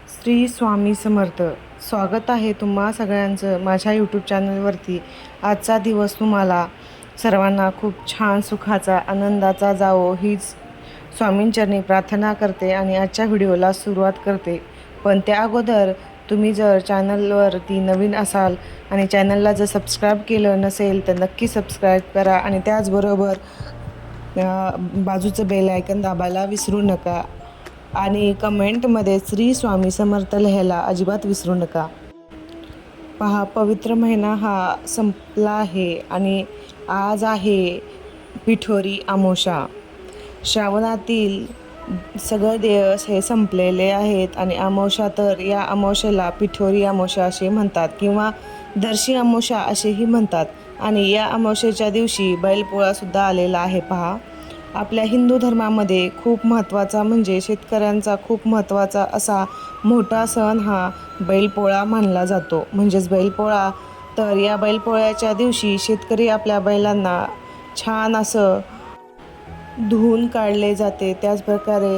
श्री स्वामी समर्थ. स्वागत आहे तुम्हा सगळ्यांचं माझ्या यूट्यूब चॅनलवरती. आजचा दिवस तुम्हाला सर्वांना खूप छान सुखाचा आनंदाचा जावो हीच स्वामींचरणी प्रार्थना करते आणि आजच्या व्हिडिओला सुरुवात करते. पण त्या अगोदर तुम्ही जर चॅनलवरती नवीन असाल आणि चॅनलला जर सबस्क्राईब केलं नसेल तर नक्की सबस्क्राईब करा आणि त्याचबरोबर बाजूचं बेल आयकन दाबायला विसरू नका आणि कमेंटमध्ये श्री स्वामी समर्थ लिहायला अजिबात विसरू नका. पहा, पवित्र महिना हा संपला आहे आणि आज आहे पिठोरी अमावस्या. श्रावणातील सगळे दिवस हे संपलेले आहेत आणि अमावस्या, तर या अमावस्येला पिठोरी अमावस्या असे म्हणतात किंवा दर्शी अमावस्या असेही म्हणतात. आणि या अमावस्येच्या दिवशी बैलपोळासुद्धा आलेला आहे. पहा, आपल्या हिंदू धर्मामध्ये खूप महत्त्वाचा म्हणजे शेतकऱ्यांचा खूप महत्त्वाचा असा मोठा सण हा बैलपोळा मानला जातो. म्हणजेच बैलपोळा. तर या बैलपोळ्याच्या दिवशी शेतकरी आपल्या बैलांना छान असं धुवून काढले जाते. त्याचप्रकारे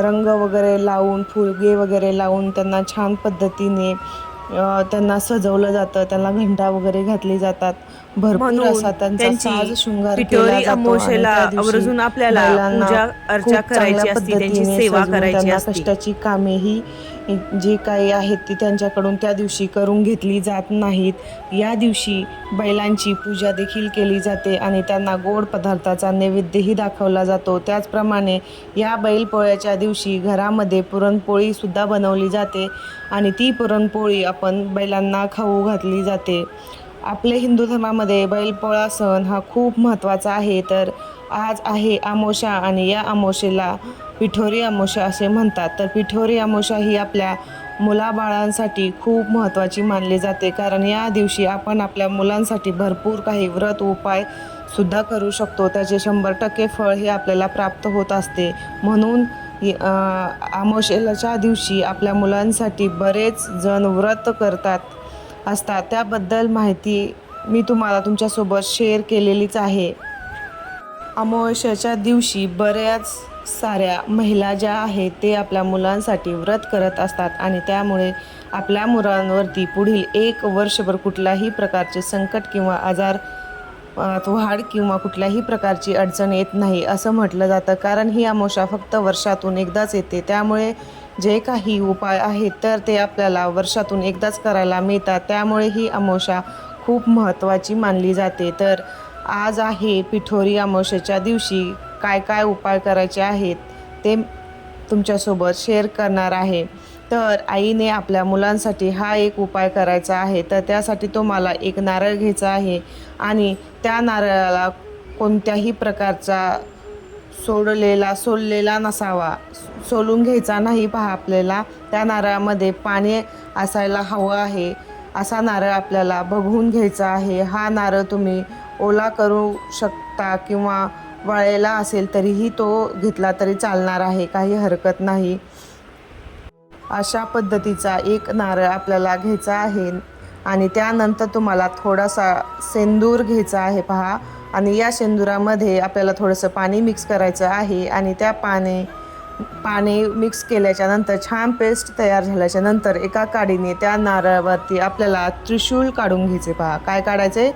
रंग वगैरे लावून, फुगे वगैरे लावून त्यांना छान पद्धतीने त्यांना सजवलं जातं. त्यांना घंटा वगैरे घातली जातात. भरपूर असा त्यांचा साज शृंगार केला जातो आणि त्या दिवशी बैलांना खूप चांगल्या पद्धतीने सजवून त्यांना कष्टाची कामे ही जी काही आहेत ती त्यांच्याकडून त्या दिवशी करून घेतली जात नाहीत. या दिवशी बैलांची पूजा देखील केली जाते आणि त्यांना गोड पदार्थाचा नैवेद्यही दाखवला जातो. त्याचप्रमाणे या बैलपोळ्याच्या दिवशी घरामध्ये पुरणपोळीसुद्धा बनवली जाते आणि ती पुरणपोळी आपण बैलांना खाऊ घातली जाते. आपले हिंदू धर्मामध्ये बैलपोळा सण हा खूप महत्त्वाचा आहे. तर आज आहे अमावस्या आणि या अमावस्येला पिठोरी अमावस्या असे म्हणतात. तर पिठोरी अमावस्या ही आपल्या मुलाबाळांसाठी खूप महत्त्वाची मानली जाते, कारण या दिवशी आपण आपल्या मुलांसाठी भरपूर काही व्रत उपाय सुद्धा करू शकतो. त्याचे 100% फळ हे आपल्याला प्राप्त होत असते. म्हणून अमावस्येच्या दिवशी आपल्या मुलांसाठी बरेच जण व्रत करतात असतात. त्याबद्दल माहिती मी तुम्हाला तुमच्यासोबत शेअर केलेलीच आहे. अमावस्येच्या दिवशी बऱ्याच साऱ्या महिला ज्या आहेत ते आपल्या मुलांसाठी व्रत करत असतात आणि त्यामुळे आपल्या मुलांवरती पुढील 1 वर्षभर कुठल्याही प्रकारचे संकट किंवा आजार, वाढ किंवा कुठल्याही प्रकारची अडचण येत नाही असं म्हटलं जातं. कारण ही अमावस्या फक्त वर्षातून एकदाच येते. त्यामुळे जे काही उपाय आहेत तर ते आपल्याला वर्षातून एकदाच करायला मिळतात. त्यामुळे ही अमावस्या खूप महत्त्वाची मानली जाते. तर आज आहे पिठोरी अमावस्येच्या दिवशी काय काय उपाय करायचे आहेत ते तुमच्यासोबत शेअर करणार आहे. तर आईने आपल्या मुलांसाठी हा एक उपाय करायचा आहे. तर त्यासाठी तुम्हाला एक नारळ घ्यायचा आहे आणि त्या नारळाला कोणत्याही प्रकारचा सोललेला नसावा, सोलून घ्यायचा नाही. पहा, आपल्याला त्या नारळामध्ये पाणी असायला हवं आहे असा नारळ आपल्याला बघून घ्यायचा आहे. हा नारळ तुम्ही ओला करू शकता किंवा वाळलेला असेल तरीही तो घेतला तरी चालणार आहे, काही हरकत नाही. अशा पद्धतीचा एक नारळ आपल्याला घ्यायचा आहे आणि त्यानंतर तुम्हाला थोडासा सेंदूर घ्यायचा आहे. पहा, आणि या सेंदुरामध्ये आपल्याला थोडंसं पाणी मिक्स करायचं आहे आणि त्या पाणी मिक्स केल्याच्या नंतर छान पेस्ट तयार झाल्याच्या नंतर एका काडीने त्या नारळावरती आपल्याला त्रिशूल काढून घ्यायचे. पहा, काय काढायचे?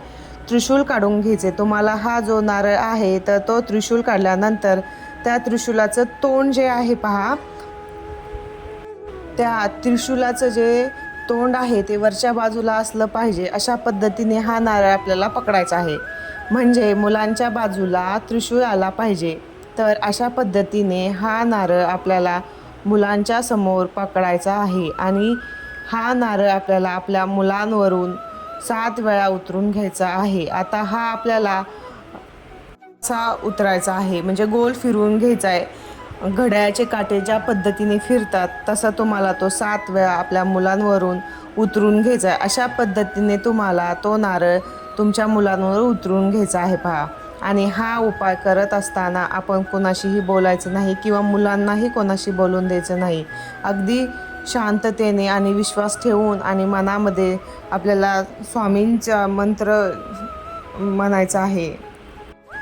त्रिशूल काढून घ्यायचे. तुम्हाला हा जो नारळ आहे तर तो त्रिशूल काढल्यानंतर त्या त्रिशूलाचं तोंड जे आहे, पहा, त्या त्रिशूलाचं जे तोंड आहे ते वरच्या बाजूला असलं पाहिजे. अशा पद्धतीने हा नारळ आपल्याला पकडायचा आहे, म्हणजे मुलांच्या बाजूला त्रिशूळ आला पाहिजे. तर अशा पद्धतीने हा नारळ आपल्याला मुलांच्या समोर पकडायचा आहे आणि हा नारळ आपल्याला आपल्या मुलांवरून 7 वेळा उतरून घ्यायचा आहे. आता हा आपल्याला असा उतरायचा आहे, म्हणजे गोल फिरवून घ्यायचा आहे. घड्याळाचे काटे ज्या पद्धतीने फिरतात तसा तुम्हाला तो 7 वेळा आपल्या मुलांवरून उतरून घ्यायचा आहे. अशा पद्धतीने तुम्हाला तो नारळ तुमच्या मुलांवर उतरून घ्यायचा आहे. पहा, आणि हा उपाय करत असताना आपण कोणाशीही बोलायचं नाही किंवा मुलांनाही कोणाशी बोलून द्यायचं नाही. अगदी शांततेने आणि विश्वास ठेवून आणि मनामध्ये आपल्याला स्वामींचा मंत्र म्हणायचा आहे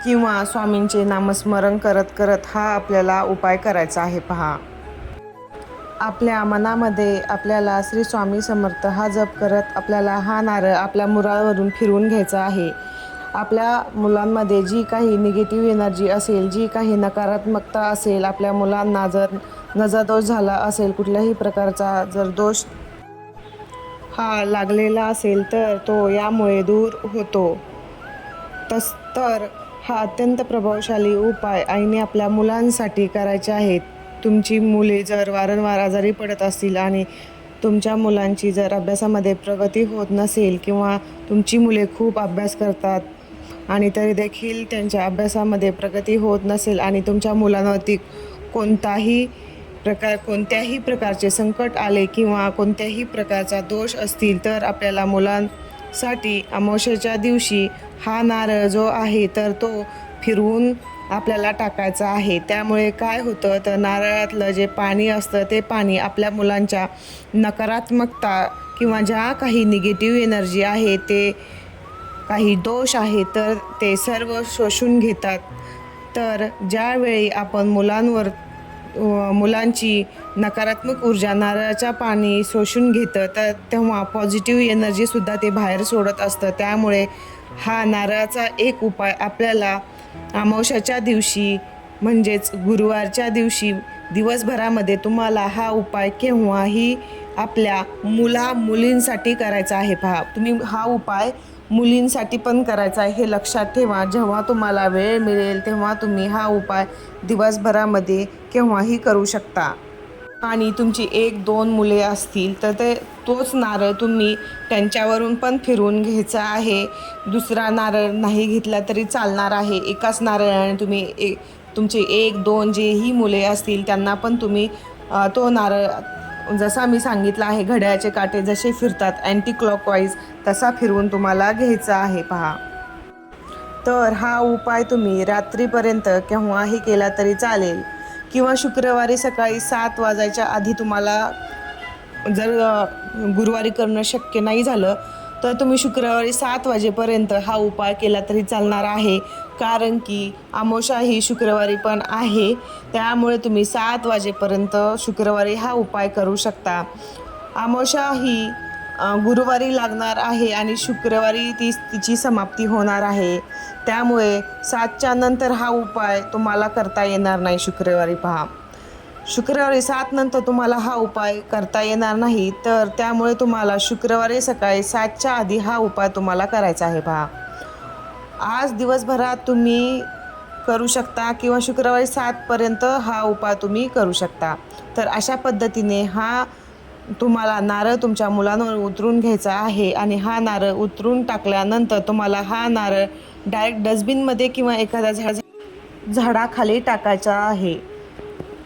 किंवा स्वामींचे नामस्मरण करत करत हा आपल्याला उपाय करायचा आहे. पहा, आपल्या मनामध्ये आपल्याला श्री स्वामी समर्थ हा जप करत आपल्याला हा नारळ आपल्या मुलावरून फिरवून घ्यायचा आहे. आपल्या मुलांमध्ये जी काही निगेटिव्ह एनर्जी असेल, जी काही नकारात्मकता असेल, आपल्या मुलांना जर नजरदोष झाला असेल, कुठल्याही प्रकारचा जर दोष हा लागलेला असेल तर तो यामुळे दूर होतो. तर हा अत्यंत प्रभावशाली उपाय आईने आपल्या मुलांसाठी करायचे आहेत. तुमची मुले जर वारंवार आजारी पडत असतील आणि तुमच्या मुलांची जर अभ्यासामध्ये प्रगती होत नसेल किंवा तुमची मुले खूप अभ्यास करतात आणि तरी देखील त्यांच्या अभ्यासामध्ये प्रगती होत नसेल आणि तुमच्या मुलांवरती कोणत्याही प्रकारचे संकट आले किंवा कोणत्याही प्रकारचा दोष असतील तर आपल्याला मुलांसाठी अमावस्येच्या दिवशी हा नारळ जो आहे तर तो फिरवून आपल्याला टाकायचा आहे. त्यामुळे काय होतं तर नारळातलं जे पाणी असतं ते पाणी आपल्या मुलांच्या नकारात्मकता किंवा ज्या काही निगेटिव्ह एनर्जी आहे, ते काही दोष आहे तर ते सर्व शोषून घेतात. तर ज्यावेळी आपण मुलांची नकारात्मक ऊर्जा नारळाच्या पाणी शोषून घेतं तर तेव्हा पॉझिटिव्ह एनर्जीसुद्धा ते बाहेर सोडत असतं. त्यामुळे हा नारळाचा एक उपाय आपल्याला अमावस्येच्या दिवशी म्हणजेच गुरुवारच्या दिवशी दिवसभरामध्ये तुम्हाला हा उपाय केव्हाही आपल्या मुलींसाठी करायचा आहे. पहा, तुम्ही हा उपाय मुलींसाठी पण करायचा आहे हे लक्षात ठेवा. जेव्हा तुम्हाला वेळ मिळेल तेव्हा तुम्ही हा उपाय दिवसभरामध्ये केव्हाही करू शकता. आणि तुमची 1-2 मुले असतील तर तोच नारळ तुम्ही त्यांच्यावरून पण फिरवून घ्यायचा आहे. दुसरा नारळ नाही घेतला तरी चालणार आहे. एकाच नारळाने तुम्ही तुमचे 1-2 जेही मुले असतील त्यांना पण तुम्ही तो नारळ जसा मी सांगितला आहे, घड्याळाचे काटे जसे फिरतात अँटी क्लॉकवाईज तसा फिरवून तुम्हाला घ्यायचा आहे. पहा, तर हा उपाय तुम्ही रात्रीपर्यंत केव्हाही केला तरी चालेल किंवा शुक्रवारी सकाळी 7 वाजायच्या आधी तुम्हाला जर गुरुवारी करणं शक्य नाही झालं तर तुम्ही शुक्रवारी 7 वाजेपर्यंत हा उपाय केला तरी चालणार आहे. कारण की अमावस्या ही शुक्रवारी पण आहे, त्यामुळे तुम्ही 7 वाजेपर्यंत शुक्रवारी हा उपाय करू शकता. अमावस्या ही गुरुवारी लागणार आहे आणि शुक्रवारी तिची समाप्ती होणार आहे. त्यामुळे 7च्या नंतर हा उपाय तुम्हाला करता येणार नाही शुक्रवारी. पहा, शुक्रवारी 7 नंतर तुम्हाला हा उपाय करता येणार नाही, तर त्यामुळे तुम्हाला शुक्रवारी सकाळी 7च्या आधी हा उपाय तुम्हाला करायचा आहे. पहा, आज दिवसभरात तुम्ही करू शकता किंवा शुक्रवारी 7पर्यंत हा उपाय तुम्ही करू शकता. तर अशा पद्धतीने हा तुम्हाला नारळ तुमच्या मुलांवर उतरून घ्यायचा आहे आणि हा नारळ उतरून टाकल्यानंतर तुम्हाला हा नारळ डायरेक्ट डस्टबिनमध्ये किंवा एखाद्या झाडाखाली टाकायचा आहे.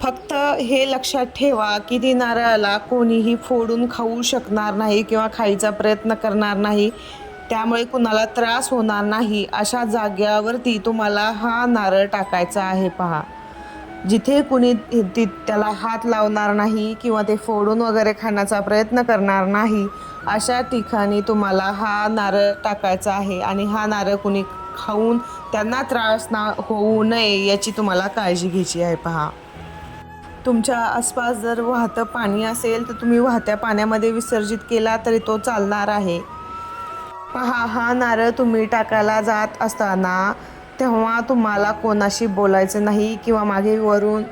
फक्त हे लक्षात ठेवा की ती नारळाला कोणीही फोडून खाऊ शकणार नाही किंवा खायचा प्रयत्न करणार नाही. त्यामुळे कुणाला त्रास होणार नाही अशा जाग्यावरती तुम्हाला हा नारळ टाकायचा आहे. पहा, जिथे कुणी त्याला हात लावणार नाही किंवा ते फोडून वगैरे खाण्याचा प्रयत्न करणार नाही अशा ठिकाणी तुम्हाला हा नारळ टाकायचा आहे. आणि हा नारळ कुणी खाऊन त्यांना त्रास होऊ नये याची तुम्हाला काळजी घ्यायची आहे. पहा, तुमच्या आसपास जर वाहतं पाणी असेल तर तुम्ही वाहत्या पाण्यामध्ये विसर्जित केला तरी तो चालणार आहे. पहा, हा नारळ तुम्ही टाकायला जात असताना तेव्हा तुम्हाला कोणाशी बोलायचं नाही किंवा मागे वरून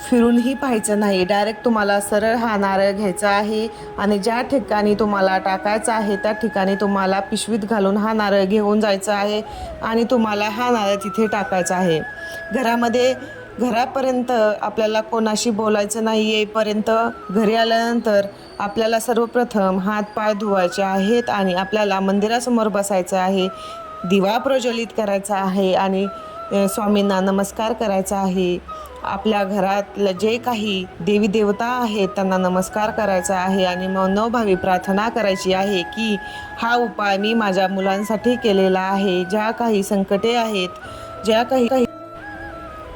फिरूनही पाहायचं नाही. डायरेक्ट तुम्हाला सरळ हा नारळ घ्यायचा आहे आणि ज्या ठिकाणी तुम्हाला टाकायचा आहे त्या ठिकाणी तुम्हाला पिशवीत घालून हा नारळ घेऊन जायचा आहे आणि तुम्हाला हा नारळ तिथे टाकायचा आहे. घरापर्यंत आपल्याला कोणाशी बोलायचं नाही. येईपर्यंत घरी आल्यानंतर आपल्याला सर्वप्रथम हातपाय धुवायचे आहेत आणि आपल्याला मंदिरासमोर बसायचं आहे, दिवा प्रज्वलित करायचा आहे आणि स्वामींना नमस्कार करायचा आहे. आपल्या घरातलं जे काही देवी देवता आहेत त्यांना नमस्कार करायचा आहे आणि मनोभावी प्रार्थना करायची आहे की हा उपाय मी माझ्या मुलांसाठी केलेला आहे. ज्या काही संकटे आहेत,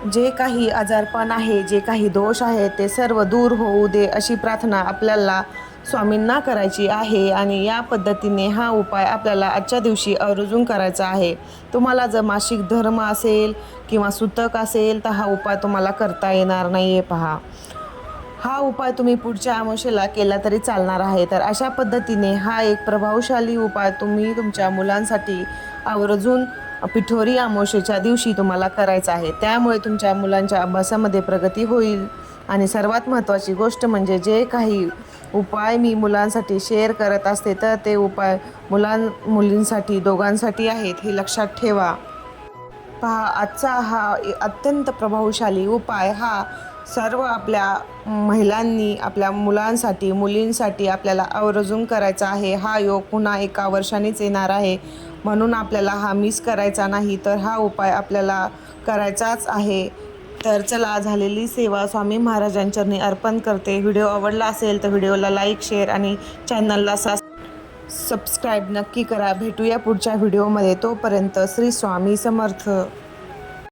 जे काही आजारपण आहे, जे काही दोष आहेत ते सर्व दूर होऊ दे अशी प्रार्थना आपल्याला स्वामींना करायची आहे. आणि या पद्धतीने हा उपाय आपल्याला आजच्या दिवशी आवर्जून करायचा आहे. तुम्हाला जर मासिक धर्म असेल किंवा सुतक असेल तर हा उपाय तुम्हाला करता येणार नाही आहे. पहा, हा उपाय तुम्ही पुढच्या अमावस्येला केला तरी चालणार आहे. तर अशा पद्धतीने हा एक प्रभावशाली उपाय तुम्ही तुमच्या मुलांसाठी आवर्जून पिठोरी अमावस्येच्या दिवशी तुम्हाला करायचा आहे. त्यामुळे तुमच्या मुलांच्या अभ्यासामध्ये प्रगती होईल. आणि सर्वात महत्त्वाची गोष्ट म्हणजे जे काही उपाय मी मुलांसाठी शेअर करत असते तर ते उपाय मुलींसाठी दोघांसाठी आहेत हे लक्षात ठेवा. पहा, आजचा हा अत्यंत प्रभावशाली उपाय हा सर्व आपल्या महिलांनी आपल्या मुलांसाठी मुलींसाठी आपल्याला आवर्जून करायचा आहे. हा योग पुन्हा एका वर्षानेच येणार आहे, म्हणून आपल्याला हा मिस करायचा नाही. तर हा उपाय आपल्याला करायचाच आहे. तर चला, झालेली सेवा स्वामी महाराजांचरणी अर्पण करते. व्हिडिओ आवडला असेल तर व्हिडिओला लाईक, शेअर आणि चॅनलला सबस्क्राईब नक्की करा. भेटूया पुढच्या व्हिडिओमध्ये. तोपर्यंत श्री स्वामी समर्थ.